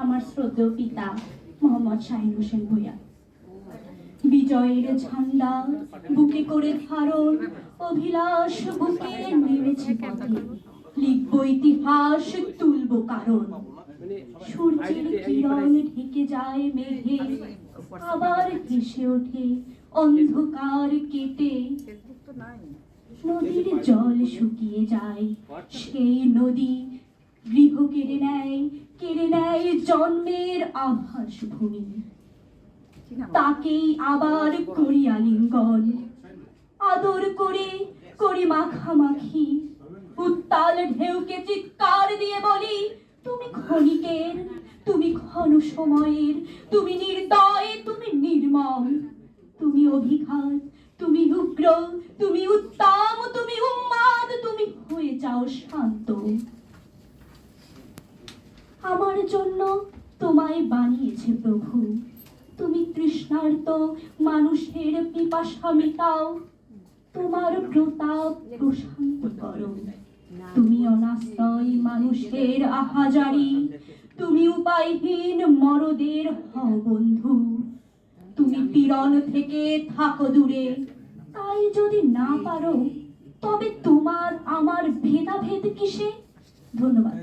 আমার শ্রদ্ধেয় পিতা মোহাম্মদ শাহিন হোসেন ভূঁইয়া। বিজয়ের ঝান্ডা বুকে করে ধারণ, অভিলাষ বুকে নেমেছে পথে, লিখব ইতিহাস, তুলব কারণ। সূর্যের কিরণ ঢেকে যায় মেঘে, আবার ভেসে ওঠে অন্ধকার কেটে। নদীর জল শুকিয়ে যায়, সেই নদী গৃহ কেড়ে নেয় জন্মের আভাস ভূমি। তাকেই আবার করি আলিঙ্গন, আদর করে করি মাখামাখি, উত্তাল ঢেউকে চিৎকার দিয়ে বলি, তুমি ক্ষণিকের, তুমি ক্ষণ সময়ের, তুমি নির্দয়, তুমি নির্মম, তুমি অভিঘাত, তুমি উগ্র, তুমি উত্তম, তুমি উন্মাদ, তুমি হয়ে যাও শান্ত। আমার জন্য তোমায় বানিয়েছে প্রভু, তুমি তৃষ্ণার্ত মানুষের পিপাসা মেটাও, তোমার প্রতাপ প্রশান্ত করো। তুমি অনাশ্রয় মানুষের আহাজারি, তুমি উপায়হীন মরদের হও বন্ধু। তুমি পীড়ন থেকে থাকো দূরে, তাই যদি না পারো তবে তোমার আমার ভেদাভেদ কিসে? ধন্যবাদ।